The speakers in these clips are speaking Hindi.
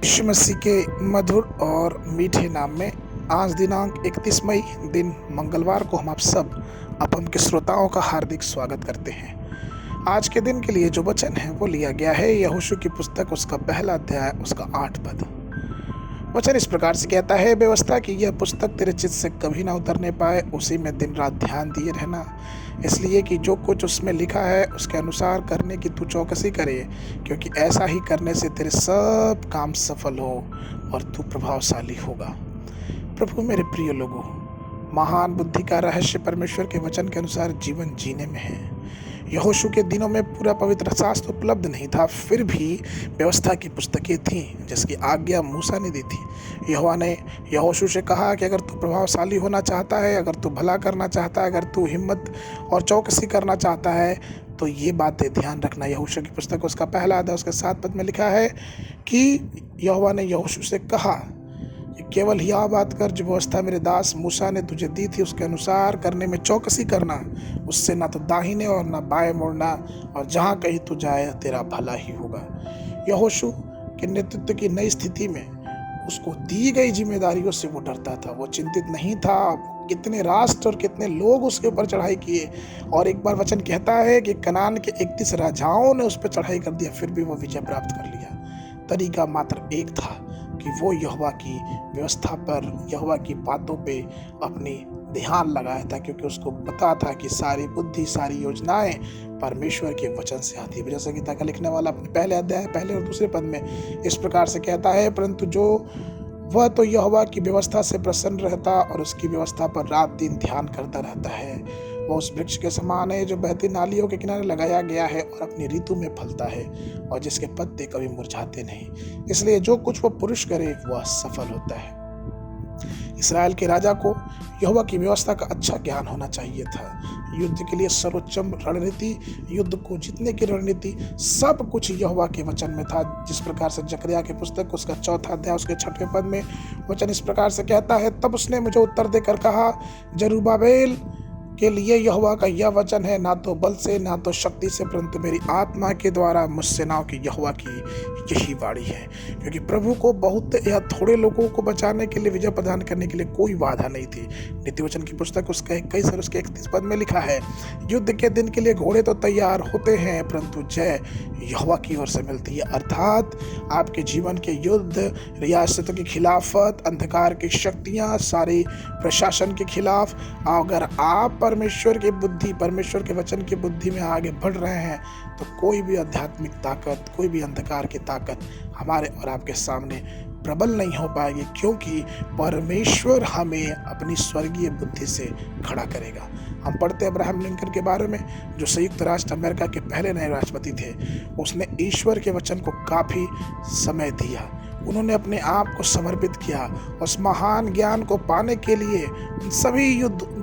यीशु मसीह के मधुर और मीठे नाम में आज दिनांक 31 मई दिन मंगलवार को हम आप सब अपन के श्रोताओं का हार्दिक स्वागत करते हैं। आज के दिन के लिए जो वचन है वो लिया गया है यहोशू की पुस्तक उसका पहला अध्याय उसका 8 पद। वचन इस प्रकार से कहता है, व्यवस्था की यह पुस्तक तेरे चित्त से कभी ना उतरने पाए, उसी में दिन रात ध्यान दिए रहना, इसलिए कि जो कुछ उसमें लिखा है उसके अनुसार करने की तू चौकसी करे, क्योंकि ऐसा ही करने से तेरे सब काम सफल हो और तू प्रभावशाली होगा। प्रभु मेरे प्रिय लोगों, महान बुद्धि का रहस्य परमेश्वर के वचन के अनुसार जीवन जीने में है। यहोशू के दिनों में पूरा पवित्र शास्त्र उपलब्ध नहीं था, फिर भी व्यवस्था की पुस्तकें थीं जिसकी आज्ञा मूसा ने दी थी। यहोवा ने यहोशू से कहा कि अगर तू प्रभावशाली होना चाहता है, अगर तू भला करना चाहता है, अगर तू हिम्मत और चौकसी करना चाहता है तो ये बातें ध्यान रखना। यहोशू की पुस्तक उसका पहला अध्याय उसके 7 पद में लिखा है कि यहोवा ने यहोशू से कहा, केवल यह बात कर जो व्यवस्था मेरे दास मूसा ने तुझे दी थी उसके अनुसार करने में चौकसी करना, उससे ना तो दाहिने और ना बाएं मुड़ना, और जहाँ कहीं तू जाए तेरा भला ही होगा। यहोशू के नेतृत्व की नई स्थिति में उसको दी गई जिम्मेदारियों से वो डरता था, वो चिंतित नहीं था। कितने राष्ट्र और कितने लोग उसके ऊपर चढ़ाई किए, और एक बार वचन कहता है कि कनान के 31 राजाओं ने उस पर चढ़ाई कर दिया, फिर भी वो विजय प्राप्त कर लिया। तरीका मात्र एक था कि वो यहोवा की व्यवस्था पर, यहोवा की बातों पे अपनी ध्यान लगाया था, क्योंकि उसको पता था कि सारी बुद्धि, सारी योजनाएं परमेश्वर के वचन से आती है। जैसा गीता का लिखने वाला अपने पहले अध्याय पहले और दूसरे पद में इस प्रकार से कहता है, परंतु जो वह तो यहोवा की व्यवस्था से प्रसन्न रहता और उसकी व्यवस्था पर रात दिन ध्यान करता रहता है। वह उस वृक्ष के समान है जो बहती नालियों के किनारे लगाया गया है और अपनी ऋतु में फलता है और जिसके पत्ते कभी मुरझाते नहीं। इसलिए जो कुछ वह पुरुष करे वह सफल होता है। इस्राएल के राजा को यहोवा की व्यवस्था का अच्छा ज्ञान होना चाहिए था। युद्ध के लिए सर्वोच्चम रणनीति, युद्ध को जीतने की रणनीति, सब कुछ यहोवा के वचन में था। जिस प्रकार से जकरिया की पुस्तक उसका 4 अध्याय उसके 6वें पद में वचन इस प्रकार से कहता है, तब उसने मुझे उत्तर देकर कहा, जरुब्बाबेल के लिए यहोवा का यह वचन है, ना तो बल से ना तो शक्ति से, परंतु मेरी आत्मा के द्वारा मुझ सेनाओं की यहोवा की यही वाणी है। क्योंकि प्रभु को बहुत या थोड़े लोगों को बचाने के लिए, विजय प्रदान करने के लिए कोई बाधा नहीं थी। नीति वचन की पुस्तक उसका 21 और उसके 31 पद में लिखा है, युद्ध के दिन के लिए घोड़े तो तैयार होते हैं, परंतु जय यहोवा की ओर से मिलती है। अर्थात आपके जीवन के युद्ध, रियासतों की खिलाफत, अंधकार की शक्तियाँ, सारी प्रशासन के खिलाफ, अगर आप परमेश्वर की बुद्धि, परमेश्वर के वचन की बुद्धि में आगे बढ़ रहे हैं तो कोई भी आध्यात्मिक ताकत, कोई भी अंधकार की ताकत हमारे और आपके सामने प्रबल नहीं हो पाएगी, क्योंकि परमेश्वर हमें अपनी स्वर्गीय बुद्धि से खड़ा करेगा। हम पढ़ते हैं अब्राहम लिंकन के बारे में, जो संयुक्त राष्ट्र अमेरिका के पहले नए राष्ट्रपति थे। उसने ईश्वर के वचन को काफी समय दिया, उन्होंने अपने आप को समर्पित किया। उस महान ज्ञान को पाने के लिए सभी युद्ध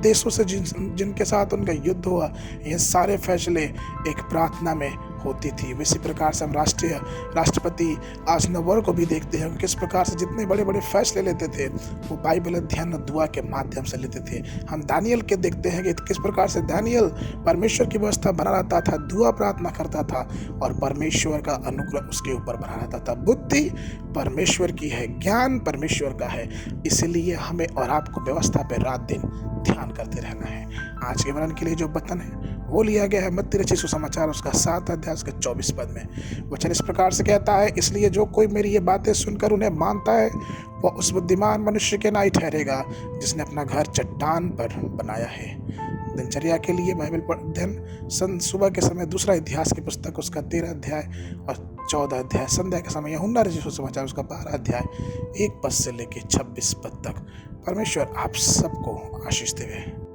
देशों से जिनके साथ उनका युद्ध हुआ, ये सारे फैसले एक प्रार्थना में होती थी। इसी प्रकार से हम राष्ट्रपति आजनवर को भी देखते हैं, किस प्रकार से जितने बड़े बड़े फैसले लेते थे वो बाइबल अध्ययन और दुआ के माध्यम से लेते थे। हम दानियल के देखते हैं कि किस प्रकार से दानियल परमेश्वर की व्यवस्था बना रहता था, दुआ प्रार्थना करता था और परमेश्वर का अनुग्रह उसके ऊपर बना रहता था। बुद्धि परमेश्वर की है, ज्ञान परमेश्वर का है, इसलिए हमें और आपको व्यवस्था पर रात दिन ध्यान करते रहना है। आज के वचन के लिए जो वचन है वो लिया गया है मत्ती रचित सुसमाचार उसका 7 अध्याय उसके 24 पद में। वचन इस प्रकार से कहता है, इसलिए जो कोई मेरी ये बातें सुनकर उन्हें मानता है वह उस बुद्धिमान मनुष्य के नाई ठहरेगा जिसने अपना घर चट्टान पर बनाया है। दिनचर्या के लिए बाइबल अध्ययन सुबह के समय दूसरा इतिहास की पुस्तक उसका 13 अध्याय और 14 अध्याय, संध्या के समय यूहन्ना रचित सुसमाचार उसका 12 अध्याय 1 पद से लेकर 26 पद तक। परमेश्वर आप सबको आशीष देवे।